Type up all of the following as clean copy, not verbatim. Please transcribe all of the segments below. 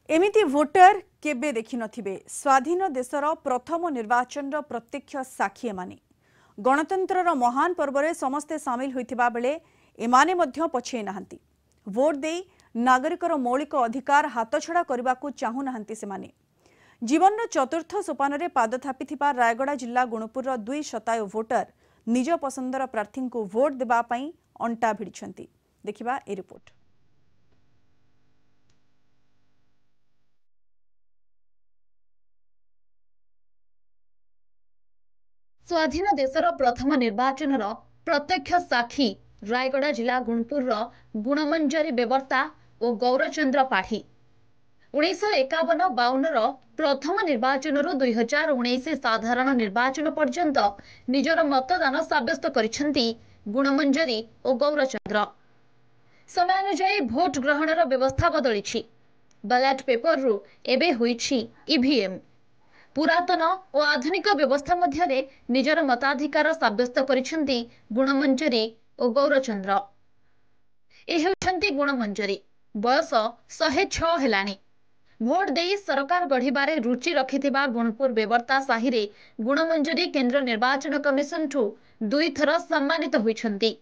एमिति भोटर केबे देखि नथिबे। स्वाधीन देशर प्रथम निर्वाचन प्रत्यक्ष साक्षी एमाने गणतंत्र महान पर्व में समस्ते सामिल होइथिबा बेले एमाने मध्य पछे नाहंती। भोट दे नागरिकर मौलिक अधिकार हाथछड़ा करने को चाहू नाहंती सेमाने। जीवन चतुर्थ सोपान में पाद थापिथिबा रायगड़ा जिला गुणपुर 2 शतायु भोटर निज पसंदर प्रार्थी को भोट देबा पई अंटा भिड़िछंती। देखिबा ए रिपोर्ट। स्वाधीन देशर प्रथम निर्वाचन प्रत्यक्ष साक्षी रायगड़ा जिला गुणपुर गुणमंजरी बेवर्ता और गौरचंद्र पाढ़ी 1951-52 प्रथम निर्वाचन 2019 साधारण निर्वाचन पर्यंत निजर मतदान सब्यस्त करिसेंती गुणमंजरी और गौरचंद्र। समयानुजाई भोट ग्रहणर व्यवस्था बदली। बैलेट पेपर रु एबे होईछि ईवीएम। पुरातन और आधुनिक व्यवस्था मध्य निजर मताधिकार सब्यस्त करिसेंती गुणमंजरी और गौरचंद्र। ए हेउछंती गुणमंजरी, बयस 106 हेलानी। भोट दे सरकार गढ़िबारे रुचि रखिथिबा गुणपुर बेवर्ता साहि रे गुणमंजरी केंद्र निर्वाचन कमिशन ठू 2 थर सम्मानित होइछंती।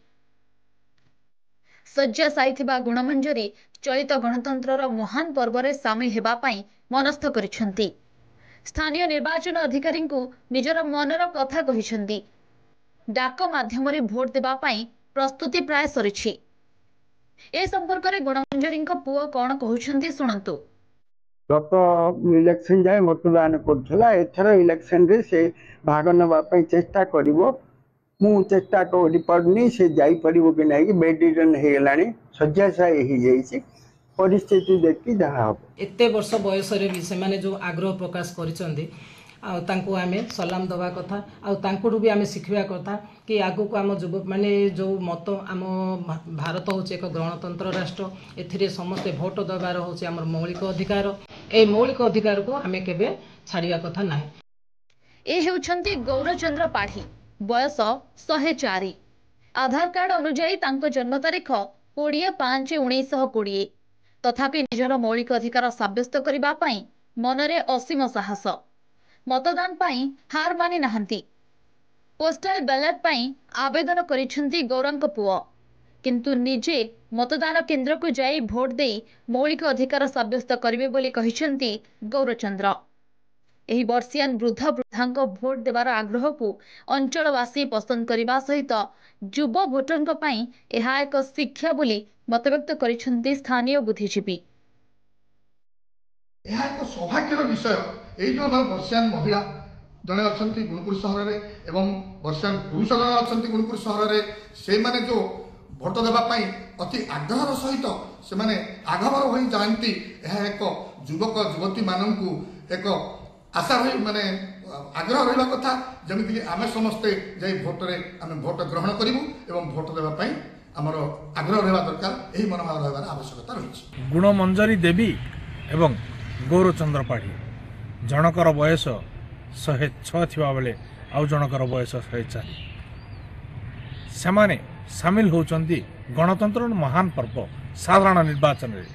सज्जा साइथिबा गुणमंजरी चलित गणतंत्रर महान पर्व में सामिल हेबा पई मनस्थ करिसेंती। स्थानीय निर्वाचन अधिकारी को निजर मनर कथा कहिसेंती। डाक माध्यम रे भोट देबा पई प्रस्तुति प्राय सरिछि। ए संपर्क रे गुणमंजरी पुओ कोन कहउछंती सुनंतु। गत इलेक्शन जाए मतदान करथला। एथर इलेक्शन रे से भाग नबा पई चेष्टा करिवो। मु चेष्टा करि पड़नी से जाई परिवो कि नाही कि बेडिजन हे गलानी सज्जाशायी ही जाईछि। परिस्थिति देखि जहाँ हम एते वर्ष बयस रे भी से माने जो आग्रह प्रकाश करिसंदी आ तांको आमे सलाम दवा कथा आ तांकोडू भी आमे सिखिबा कथा कि आगु को आम युवक माने जो मत आम भारत होचे एक गणतंत्र राष्ट्र। एथिरे समस्त भोट देबार होचे हमर मौलिक अधिकार। ए मौलिक अधिकार को आमे केबे छाड़िया कथा नाही। ए हेउछंती गौरचंद्र पाढ़ी, बयस 104। आधार कार्ड अनुसार तांको जन्म तारीख 20/5/1920। तथापि निजर मौलिक अधिकार सब्यस्त करिबा पई मनरे असीम साहस। मतदान पई हार मानि नाहंती। पोस्टल बैलेट पई आवेदन करिसेंती गौरंक पुओ, किंतु निजे मतदान केंद्र को जाई भोट दे मौलिक अधिकार सब्यस्त करिवे बोली कहिसेंती गौरचंद्र। एही वर्षियान वृद्ध वृद्धांक भोट देवार आग्रह को अंचलवासी पसंद करने सहित युव भोटर पई एहा एक शिक्षा बोली मतव्यक्त करिसेंती स्थानीय बुद्धिजीवी। यह एक सौभाग्यर विषय। यही जो वर्षियान महिला जड़े अच्छा गुणपुर सहर में एवं वर्षियान पुरुष जड़े अच्छा गुणपुर सहर में से माने जो भोट देवाई अति आग्रह सहित से माने आगभर हो जाती। यह एक युवक युवती मानू एक आशा रही माने आग्रह रहा कथा जमीक आम समस्ते जाई भोटे आम भोट ग्रहण करूँ एवं भोट देवाई आमर आग्रह रहा दरकार। यही मनोभाव रहा आवश्यकता रही। गुणमंजरी देवी एवं गौरचंद्र पाढ़ी जनकर बयस 106 थिबा बेले आउ जनकर बयस 104। सेमाने सामिल होचंती गणतंत्र महान पर्व साधारण निर्वाचन रे,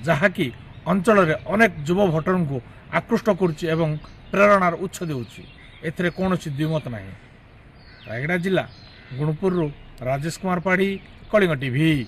जहाँकि अंचल रे अनेक युव भोटर को आकृष्ट करुच्ची एवं प्रेरणार उत्स देउची। एथरे कोनोसी द्विमत नाही। रायगड़ा जिला गुणपुर राजेश कुमार पाढ़ी, कलिंग टीवी।